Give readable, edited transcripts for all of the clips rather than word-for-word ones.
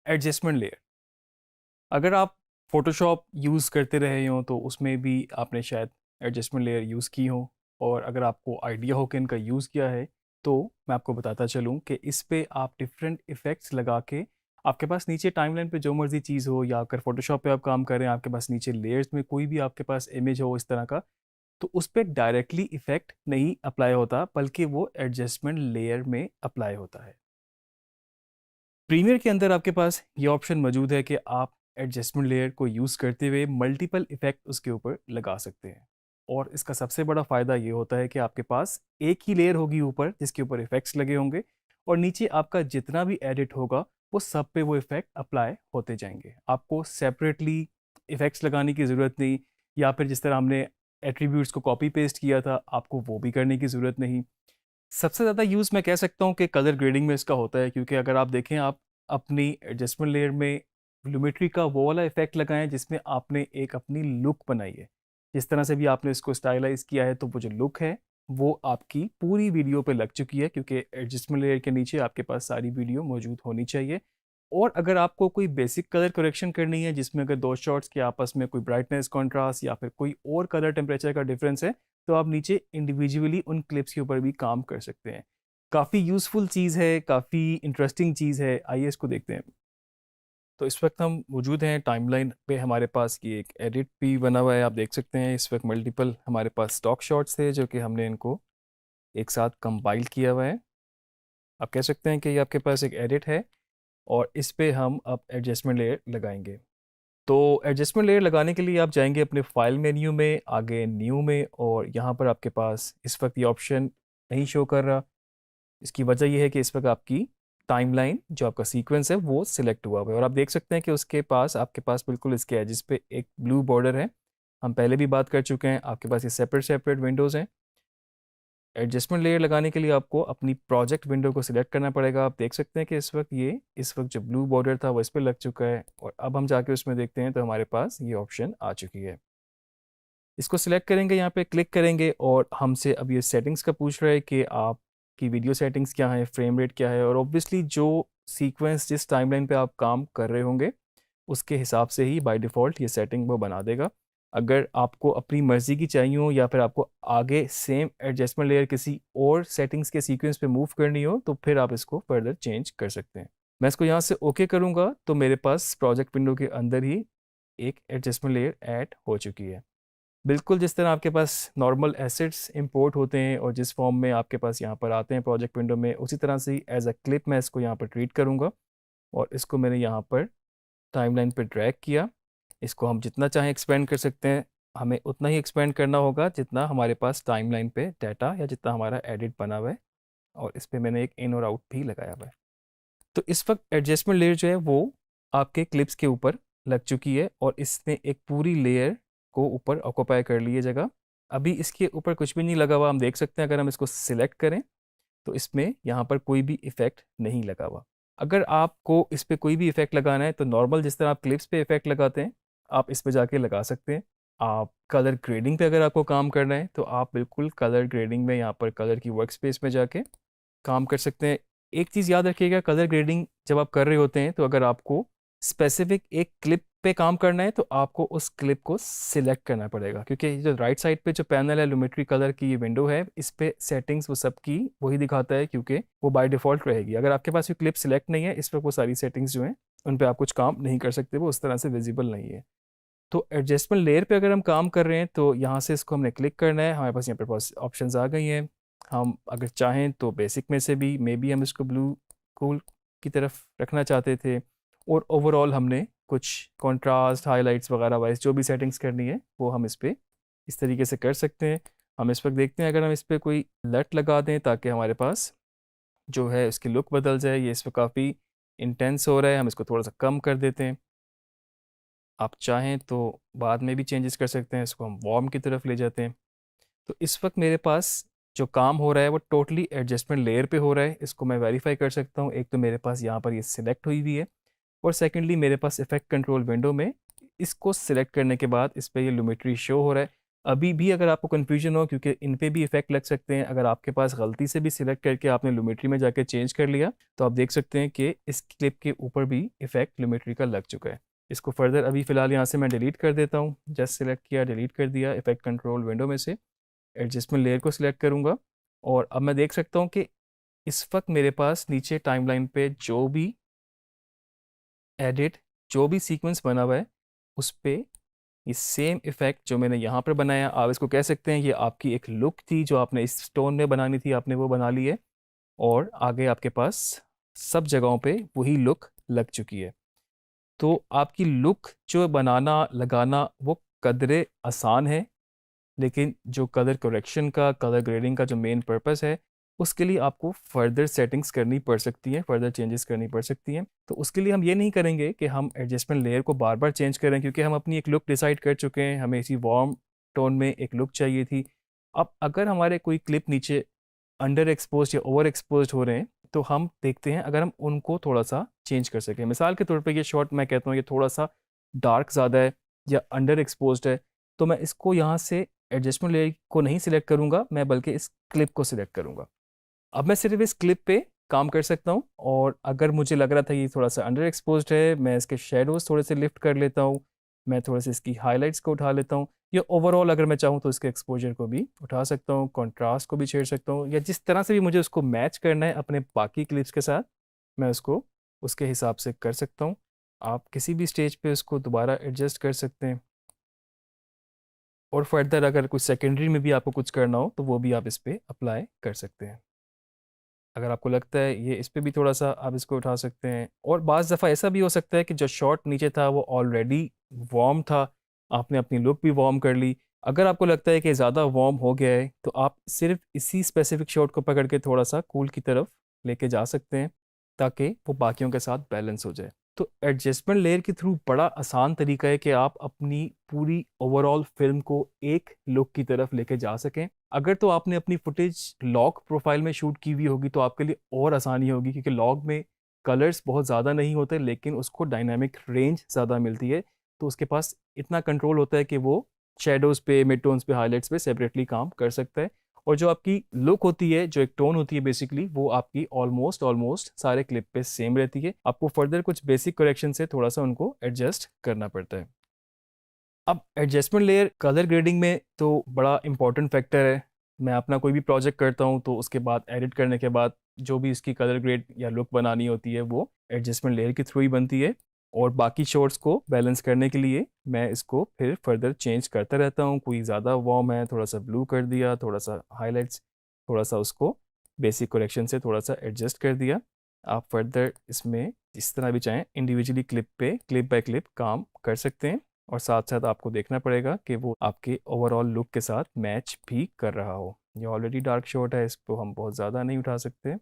Adjustment layer. अगर आप Photoshop use करते रहे हो तो उसमें भी आपने शायद एडजस्टमेंट लेयर यूज़ की हो, और अगर आपको आइडिया हो कि इनका यूज़ किया है तो मैं आपको बताता चलूँ कि इस पे आप डिफरेंट इफ़ेक्ट्स लगा के आपके पास नीचे टाइमलाइन पे जो मर्ज़ी चीज़ हो, या अगर फोटोशॉप पे आप काम कर रहे हैं आपके पास नीचे लेयर्स में कोई भी आपके पास इमेज हो इस तरह का, तो उस पे डायरेक्टली इफ़ेक्ट नहीं अप्लाई होता बल्कि वो एडजस्टमेंट लेयर में अप्लाई होता है। प्रीमियर के अंदर आपके पास ये ऑप्शन मौजूद है कि आप एडजस्टमेंट लेयर को यूज़ करते हुए मल्टीपल इफ़ेक्ट उसके ऊपर लगा सकते हैं। और इसका सबसे बड़ा फ़ायदा ये होता है कि आपके पास एक ही लेयर होगी ऊपर जिसके ऊपर इफ़ेक्ट्स लगे होंगे, और नीचे आपका जितना भी एडिट होगा वो सब पे वो इफ़ेक्ट अप्लाई होते जाएंगे। आपको सेपरेटली इफ़ेक्ट्स लगाने की ज़रूरत नहीं, या फिर जिस तरह हमने एट्रीब्यूट्स को कॉपी पेस्ट किया था आपको वो भी करने की ज़रूरत नहीं। सबसे ज़्यादा यूज़ मैं कह सकता हूँ कि कलर ग्रेडिंग में इसका होता है, क्योंकि अगर आप देखें आप अपनी एडजस्टमेंट लेयर में वॉल्यूमेट्री का वो वाला इफेक्ट लगाएं जिसमें आपने एक अपनी लुक बनाई है। जिस तरह से भी आपने इसको स्टाइलाइज किया है तो वो जो लुक है वो आपकी पूरी वीडियो पे लग चुकी है, क्योंकि एडजस्टमेंट लेयर के नीचे आपके पास सारी वीडियो मौजूद होनी चाहिए। और अगर आपको कोई बेसिक कलर करेक्शन करनी है जिसमें अगर दो शॉट्स के आपस में कोई ब्राइटनेस कॉन्ट्रास्ट या फिर कोई और कलर टेम्परेचर का डिफरेंस है, तो आप नीचे इंडिविजुअली उन क्लिप्स के ऊपर भी काम कर सकते हैं। काफ़ी यूज़फुल चीज़ है, काफ़ी इंटरेस्टिंग चीज़ है, आइए इसको देखते हैं। तो इस वक्त हम मौजूद हैं टाइमलाइन पे, हमारे पास ये एक एडिट भी बना हुआ है, आप देख सकते हैं इस वक्त मल्टीपल हमारे पास स्टॉक शॉट्स थे जो कि हमने इनको एक साथ कंपाइल किया हुआ है। आप कह सकते हैं कि ये आपके पास एक एडिट है और इस पे हम अब एडजस्टमेंट लेयर लगाएंगे। तो एडजस्टमेंट लेयर लगाने के लिए आप जाएंगे अपने फाइल मेन्यू में, आगे न्यू में, और यहाँ पर आपके पास इस वक्त ये ऑप्शन नहीं शो कर रहा। इसकी वजह यह है कि इस वक्त आपकी टाइमलाइन जो आपका सीक्वेंस है वो सिलेक्ट हुआ हुआ है, और आप देख सकते हैं कि उसके पास आपके पास बिल्कुल इसके एजिस पे एक ब्लू बॉर्डर है। हम पहले भी बात कर चुके हैं, आपके पास ये सेपरेट सेपरेट विंडोज़ हैं। एडजस्टमेंट लेयर लगाने के लिए आपको अपनी प्रोजेक्ट विंडो को सिलेक्ट करना पड़ेगा। आप देख सकते हैं कि इस वक्त जो ब्लू बॉर्डर था वो इस पर लग चुका है, और अब हम जाके उसमें देखते हैं तो हमारे पास ये ऑप्शन आ चुकी है। इसको सिलेक्ट करेंगे, यहाँ पे क्लिक करेंगे, और हमसे अब ये सेटिंग्स का पूछ रहा है कि आपकी वीडियो सेटिंग्स क्या है, फ्रेम रेट क्या है, और ऑब्वियसली जो सीक्वेंस जिस टाइमलाइन पे आप काम कर रहे होंगे उसके हिसाब से ही बाय डिफ़ॉल्ट ये सेटिंग वो बना देगा। अगर आपको अपनी मर्ज़ी की चाहिए हो या फिर आपको आगे सेम एडजस्टमेंट लेयर किसी और सेटिंग्स के सीक्वेंस पे मूव करनी हो तो फिर आप इसको फर्दर चेंज कर सकते हैं। मैं इसको यहाँ से ओके करूँगा तो मेरे पास प्रोजेक्ट विंडो के अंदर ही एक एडजस्टमेंट लेयर ऐड हो चुकी है। बिल्कुल जिस तरह आपके पास नॉर्मल एसेट्स इंपोर्ट होते हैं और जिस फॉर्म में आपके पास यहाँ पर आते हैं प्रोजेक्ट विंडो में, उसी तरह से ही एज अ क्लिप मैं इसको यहाँ पर ट्रीट करूँगा, और इसको मैंने यहाँ पर टाइमलाइन पर ड्रैग किया। इसको हम जितना चाहें एक्सपेंड कर सकते हैं, हमें उतना ही एक्सपेंड करना होगा जितना हमारे पास टाइमलाइन पे डाटा या जितना हमारा एडिट बना हुआ है, और इस पर मैंने एक इन और आउट भी लगाया हुआ है। तो इस वक्त एडजस्टमेंट लेयर जो है वो आपके क्लिप्स के ऊपर लग चुकी है, और इसने एक पूरी लेयर को ऊपर ऑक्यूपाई कर ली है जगह। अभी इसके ऊपर कुछ भी नहीं लगा हुआ, हम देख सकते हैं अगर हम इसको सिलेक्ट करें तो इसमें यहाँ पर कोई भी इफेक्ट नहीं लगा हुआ। अगर आपको इस पर कोई भी इफेक्ट लगाना है तो नॉर्मल जिस तरह आप क्लिप्स पे इफेक्ट लगाते हैं आप इस पे जाके लगा सकते हैं। आप कलर ग्रेडिंग पे अगर आपको काम करना है तो आप बिल्कुल कलर ग्रेडिंग में यहाँ पर कलर की वर्क स्पेस में जाके काम कर सकते हैं। एक चीज़ याद रखिएगा, कलर ग्रेडिंग जब आप कर रहे होते हैं तो अगर आपको स्पेसिफिक एक क्लिप पे काम करना है तो आपको उस क्लिप को सिलेक्ट करना पड़ेगा, क्योंकि जो राइट साइड पे जो पैनल है लुमेट्री कलर की ये विंडो है, इस पे सेटिंग्स वो सब की वही दिखाता है क्योंकि वो बाय डिफ़ॉल्ट रहेगी। अगर आपके पास ये क्लिप सिलेक्ट नहीं है इस पर वो सारी सेटिंग्स जो हैं उन पे आप कुछ काम नहीं कर सकते, वो उस तरह से विजिबल नहीं है। तो एडजस्टमेंट लेयर पे अगर हम काम कर रहे हैं तो यहाँ से इसको हमने क्लिक करना है, हमारे पास यहाँ पे पास ऑप्शंस आ गई हैं। हम अगर चाहें तो बेसिक में से भी मे बी हम इसको ब्लू कूल की तरफ रखना चाहते थे, और ओवरऑल हमने कुछ कॉन्ट्रास्ट हाइलाइट्स वगैरह वाइज जो भी सेटिंग्स करनी है वो हम इस पर इस तरीके से कर सकते हैं। हम इस वक्त देखते हैं अगर हम इस पर कोई लट लगा दें ताकि हमारे पास जो है उसकी लुक बदल जाए। ये इस पर काफ़ी इंटेंस हो रहा है, हम इसको थोड़ा सा कम कर देते हैं। आप चाहें तो बाद में भी चेंजेस कर सकते हैं, इसको हम वार्म की तरफ ले जाते हैं। तो इस वक्त मेरे पास जो काम हो रहा है वो टोटली एडजस्टमेंट लेयर पे हो रहा है। इसको मैं वेरीफाई कर सकता हूँ, एक तो मेरे पास यहाँ पर ये सिलेक्ट हुई हुई है, और सेकेंडली मेरे पास इफेक्ट कंट्रोल विंडो में इसको सिलेक्ट करने के बाद इस पर ये लुमेट्री शो हो रहा है। अभी भी अगर आपको कन्फ्यूजन हो, क्योंकि इन पे भी इफेक्ट लग सकते हैं, अगर आपके पास गलती से भी सिलेक्ट करके आपने लूमेट्री में जाके चेंज कर लिया, तो आप देख सकते हैं कि इस क्लिप के ऊपर भी इफेक्ट लूमेट्री का लग चुका है। इसको फर्दर अभी फ़िलहाल यहाँ से मैं डिलीट कर देता हूँ। जस्ट सिलेक्ट किया, डिलीट कर दिया, इफेक्ट कंट्रोल विंडो में से एडजस्टमेंट लेयर को सिलेक्ट करूँगा, और अब मैं देख सकता हूँ कि इस वक्त मेरे पास नीचे टाइमलाइन पे जो भी एडिट, जो भी सीक्वेंस बना हुआ है, उस पर ये सेम इफेक्ट जो मैंने यहाँ पर बनाया, आप इसको कह सकते हैं ये आपकी एक लुक थी जो आपने इस स्टोन में बनानी थी, आपने वो बना ली है, और आगे आपके पास सब जगहों पे वही लुक लग चुकी है। तो आपकी लुक जो बनाना लगाना वो कदरे आसान है, लेकिन जो कलर करेक्शन का, कलर ग्रेडिंग का जो मेन पर्पस है, उसके लिए आपको फर्दर सेटिंग्स करनी पड़ सकती हैं, फर्दर चेंजेस करनी पड़ सकती हैं। तो उसके लिए हम ये नहीं करेंगे कि हम एडजस्टमेंट लेयर को बार बार चेंज करें, क्योंकि हम अपनी एक लुक डिसाइड कर चुके हैं, हमें इसी वार्म टोन में एक लुक चाहिए थी। अब अगर हमारे कोई क्लिप नीचे अंडर एक्सपोज या ओवर एक्सपोज हो रहे हैं, तो हम देखते हैं अगर हम उनको थोड़ा सा चेंज कर सकें। मिसाल के तौर पे ये शॉट मैं कहता हूँ ये थोड़ा सा डार्क ज़्यादा है या अंडर एक्सपोज्ड है, तो मैं इसको यहाँ से एडजस्टमेंट लेयर को नहीं सिलेक्ट करूँगा, मैं बल्कि इस क्लिप को सिलेक्ट करूँगा। अब मैं सिर्फ इस क्लिप पे काम कर सकता हूँ, और अगर मुझे लग रहा था ये थोड़ा सा अंडर एक्सपोज्ड है, मैं इसके शेडोज थोड़े से लिफ्ट कर लेता हूँ, मैं थोड़े से इसकी हाइलाइट्स को उठा लेता हूँ, या ओवरऑल अगर मैं चाहूँ तो इसके एक्सपोजर को भी उठा सकता हूँ, कॉन्ट्रास्ट को भी छेड़ सकता हूँ, या जिस तरह से भी मुझे उसको मैच करना है अपने बाकी क्लिप्स के साथ, मैं उसको उसके हिसाब से कर सकता हूँ। आप किसी भी स्टेज पे उसको दोबारा एडजस्ट कर सकते हैं, और फर्दर अगर कुछ सेकेंडरी में भी आपको कुछ करना हो तो वो भी आप इस पर अप्लाई कर सकते हैं। अगर आपको लगता है ये इस पे भी थोड़ा सा आप इसको उठा सकते हैं, और बाज़ दफ़ा ऐसा भी हो सकता है कि जो शॉट नीचे था वो ऑलरेडी वार्म था, आपने अपनी लुक भी वार्म कर ली। अगर आपको लगता है कि ज़्यादा वार्म हो गया है, तो आप सिर्फ इसी स्पेसिफिक शॉट को पकड़ के थोड़ा सा कूल की तरफ लेके जा सकते हैं, ताकि वो बाकियों के साथ बैलेंस हो जाए। तो एडजस्टमेंट लेयर के थ्रू बड़ा आसान तरीका है कि आप अपनी पूरी ओवरऑल फिल्म को एक लुक की तरफ लेके जा सकें। अगर तो आपने अपनी फुटेज लॉग प्रोफाइल में शूट की हुई होगी तो आपके लिए और आसानी होगी, क्योंकि लॉग में कलर्स बहुत ज़्यादा नहीं होते, लेकिन उसको डायनामिक रेंज ज़्यादा मिलती है, तो उसके पास इतना कंट्रोल होता है कि वो शेडोज़ पे, मिड टोन्स पे, हाईलाइट्स पे सेपरेटली काम कर सकता है। और जो आपकी लुक होती है, जो एक टोन होती है बेसिकली, वो आपकी ऑलमोस्ट ऑलमोस्ट सारे क्लिप पे सेम रहती है। आपको फर्दर कुछ बेसिक करेक्शन से थोड़ा सा उनको एडजस्ट करना पड़ता है। अब एडजस्टमेंट लेयर कलर ग्रेडिंग में तो बड़ा इंपॉर्टेंट फैक्टर है। मैं अपना कोई भी प्रोजेक्ट करता हूँ तो उसके बाद एडिट करने के बाद जो भी इसकी कलर ग्रेड या लुक बनानी होती है वो एडजस्टमेंट लेयर के थ्रू ही बनती है, और बाकी शॉट्स को बैलेंस करने के लिए मैं इसको फिर फर्दर चेंज करता रहता हूँ। कोई ज़्यादा वार्म है, थोड़ा सा ब्लू कर दिया, थोड़ा सा हाईलाइट्स, थोड़ा सा उसको बेसिक करेक्शन से थोड़ा सा एडजस्ट कर दिया। आप फर्दर इसमें जिस तरह भी चाहें इंडिविजुअली क्लिप पे क्लिप बाय क्लिप काम कर सकते हैं, और साथ साथ आपको देखना पड़ेगा कि वो आपके ओवरऑल लुक के साथ मैच भी कर रहा हो। ये ऑलरेडी डार्क शॉट है, इसको हम बहुत ज़्यादा नहीं उठा सकते।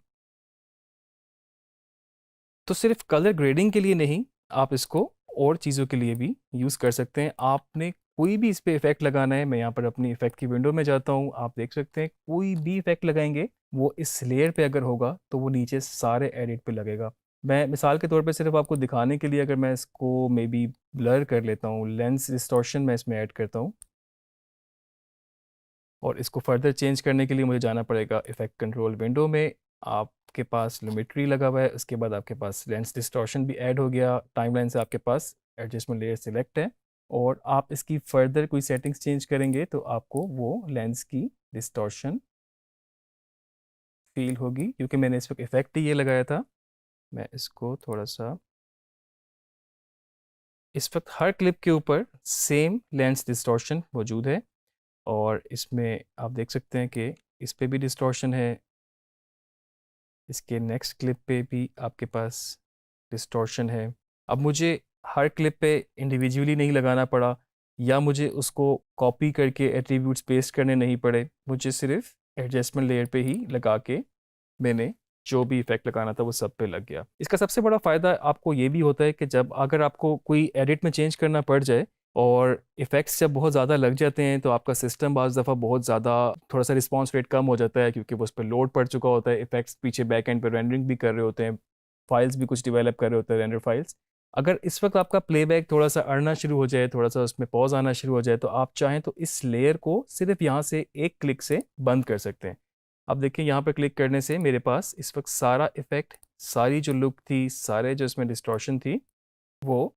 तो सिर्फ कलर ग्रेडिंग के लिए नहीं, आप इसको और चीज़ों के लिए भी यूज़ कर सकते हैं। आपने कोई भी इस पे इफ़ेक्ट लगाना है, मैं यहाँ पर अपनी इफ़ेक्ट की विंडो में जाता हूँ, आप देख सकते हैं कोई भी इफ़ेक्ट लगाएंगे वो इस लेयर पे अगर होगा तो वो नीचे सारे एडिट पे लगेगा। मैं मिसाल के तौर पे सिर्फ आपको दिखाने के लिए अगर मैं इसको मे बी ब्लर कर लेता हूँ, लेंस डिस्टॉर्शन मैं इसमें ऐड करता हूँ, और इसको फर्दर चेंज करने के लिए मुझे जाना पड़ेगा इफ़ेक्ट कंट्रोल विंडो में। आपके पास लिमिट्री लगा हुआ है, उसके बाद आपके पास लेंस डिस्टॉर्शन भी ऐड हो गया, टाइमलाइन से आपके पास एडजस्टमेंट लेयर सिलेक्ट है, और आप इसकी फर्दर कोई सेटिंग्स चेंज करेंगे तो आपको वो लेंस की डिस्टॉर्शन फील होगी, क्योंकि मैंने इस वक्त इफ़ेक्ट ही ये लगाया था। मैं इसको थोड़ा सा, इस वक्त हर क्लिप के ऊपर सेम लेंस डिस्टॉर्शन मौजूद है, और इसमें आप देख सकते हैं कि इस पे भी डिस्टॉर्शन है, इसके नेक्स्ट क्लिप पे भी आपके पास डिस्टॉर्शन है। अब मुझे हर क्लिप पे इंडिविजुअली नहीं लगाना पड़ा, या मुझे उसको कॉपी करके एट्रीब्यूट्स पेस्ट करने नहीं पड़े, मुझे सिर्फ एडजस्टमेंट लेयर पे ही लगा के मैंने जो भी इफेक्ट लगाना था वो सब पे लग गया। इसका सबसे बड़ा फ़ायदा आपको ये भी होता है कि जब अगर आपको कोई एडिट में चेंज करना पड़ जाए और इफ़ेक्ट्स जब बहुत ज़्यादा लग जाते हैं, तो आपका सिस्टम बाज़ दफ़ा बहुत ज़्यादा थोड़ा सा रिस्पॉन्स रेट कम हो जाता है, क्योंकि वो उस पर लोड पड़ चुका होता है, इफ़ेक्ट्स पीछे बैक एंड पर रेंडरिंग भी कर रहे होते हैं, फाइल्स भी कुछ डिवेलप कर रहे होते हैं, रेंडर फाइल्स। अगर इस वक्त आपका प्लेबैक थोड़ा सा अड़ना शुरू हो जाए, थोड़ा सा उसमें पॉज आना शुरू हो जाए, तो आप चाहें तो इस लेयर को सिर्फ यहाँ से एक क्लिक से बंद कर सकते हैं। अब देखिए यहाँ पर क्लिक करने से मेरे पास इस वक्त सारा इफेक्ट, सारी जो लुक थी, सारे जो इसमें डिस्टॉर्शन थी, वो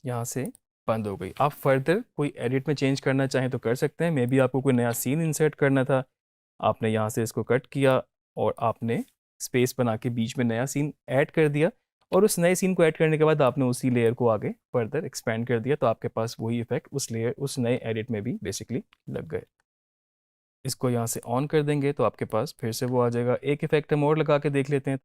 यहाँ से बंद हो गई। आप फर्दर कोई एडिट में चेंज करना चाहें तो कर सकते हैं। मे बी आपको कोई नया सीन इंसर्ट करना था, आपने यहाँ से इसको कट किया और आपने स्पेस बना के बीच में नया सीन ऐड कर दिया, और उस नए सीन को ऐड करने के बाद आपने उसी लेयर को आगे फर्दर एक्सपेंड कर दिया, तो आपके पास वही इफेक्ट उस लेयर, उस नए एडिट में भी बेसिकली लग गए। इसको यहाँ से ऑन कर देंगे तो आपके पास फिर से वो आ जाएगा। एक इफेक्ट हम और लगा के देख लेते हैं।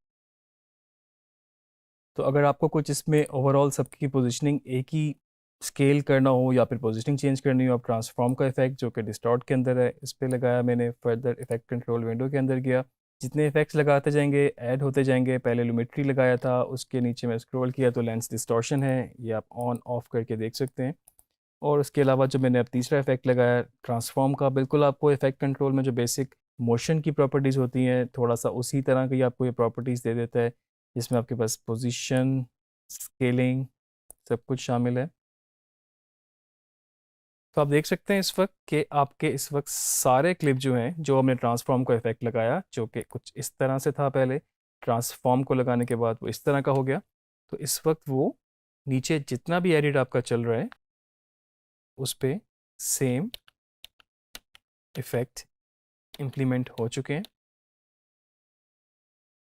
तो अगर आपको कुछ इसमें ओवरऑल सबकी पोजीशनिंग एक ही स्केल करना हो या फिर पोजीशनिंग चेंज करनी हो, आप ट्रांसफॉर्म का इफेक्ट जो कि डिस्टॉर्ट के अंदर है, इस पर लगाया मैंने। फर्दर इफेक्ट कंट्रोल विंडो के अंदर गया, जितने इफेक्ट्स लगाते जाएंगे ऐड होते जाएंगे। पहले लुमेट्री लगाया था, उसके नीचे मैं स्क्रॉल किया तो लेंस डिस्टॉर्शन है, ये आप ऑन ऑफ करके देख सकते हैं। और उसके अलावा जो मैंने अब तीसरा इफेक्ट लगाया ट्रांसफॉर्म का, बिल्कुल आपको इफेक्ट कंट्रोल में जो बेसिक मोशन की प्रॉपर्टीज़ होती हैं, थोड़ा सा उसी तरह की आपको ये प्रॉपर्टीज़ दे देता है, जिसमें आपके पास पोजीशन, स्केलिंग, सब कुछ शामिल है। तो आप देख सकते हैं इस वक्त कि आपके इस वक्त सारे क्लिप जो हैं, जो हमने ट्रांसफॉर्म का इफेक्ट लगाया, जो कि कुछ इस तरह से था पहले, ट्रांसफॉर्म को लगाने के बाद वो इस तरह का हो गया। तो इस वक्त वो नीचे जितना भी एडिट आपका चल रहा है उस पर सेम इफेक्ट इम्प्लीमेंट हो चुके हैं।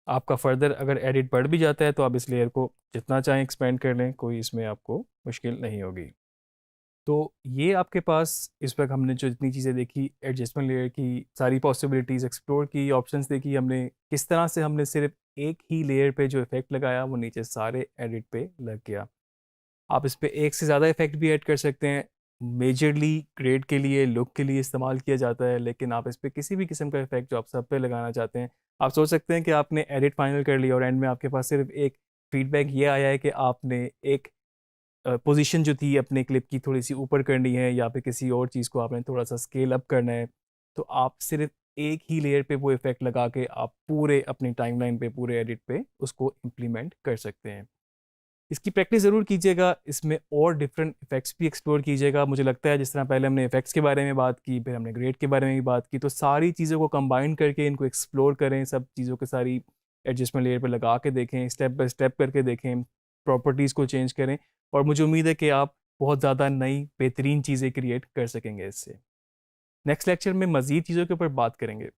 आपका फर्दर अगर एडिट बढ़ भी जाता है तो आप इस लेयर को जितना चाहें एक्सपेंड कर लें, कोई इसमें आपको मुश्किल नहीं होगी। तो ये आपके पास इस वक्त हमने जो जितनी चीज़ें देखी, एडजस्टमेंट लेयर की सारी पॉसिबिलिटीज़ एक्सप्लोर की, ऑप्शंस देखी हमने, किस तरह से हमने सिर्फ एक ही लेयर पे जो इफेक्ट लगाया वो नीचे सारे एडिट पे लग गया। आप इस पे एक से ज़्यादा इफेक्ट भी ऐड कर सकते हैं। मेजरली ग्रेड के लिए, लुक के लिए इस्तेमाल किया जाता है, लेकिन आप इस पे किसी भी किस्म का इफेक्ट जो आप सब पे लगाना चाहते हैं, आप सोच सकते हैं कि आपने एडिट फाइनल कर लिया और एंड में आपके पास सिर्फ एक फीडबैक ये आया है कि आपने एक पोजीशन जो थी अपने क्लिप की थोड़ी सी ऊपर करनी है, या फिर किसी और चीज़ को आपने थोड़ा सा स्केल अप करना है, तो आप सिर्फ एक ही लेयर पे वो इफेक्ट लगा के आप पूरे अपनी टाइमलाइन पे, पूरे एडिट पे उसको इम्प्लीमेंट कर सकते हैं। इसकी प्रैक्टिस ज़रूर कीजिएगा, इसमें और डिफरेंट इफेक्ट्स भी एक्सप्लोर कीजिएगा। मुझे लगता है जिस तरह पहले हमने इफेक्ट्स के बारे में बात की, फिर हमने ग्रेड के बारे में भी बात की, तो सारी चीज़ों को कंबाइन करके इनको एक्सप्लोर करें, सब चीज़ों के सारी एडजस्टमेंट लेयर पे लगा के देखें, स्टेप बाय स्टेप करके देखें, प्रॉपर्टीज़ को चेंज करें, और मुझे उम्मीद है कि आप बहुत ज़्यादा नई बेहतरीन चीज़ें क्रिएट कर सकेंगे इससे। नेक्स्ट लेक्चर में मज़ीद चीज़ों के ऊपर बात करेंगे।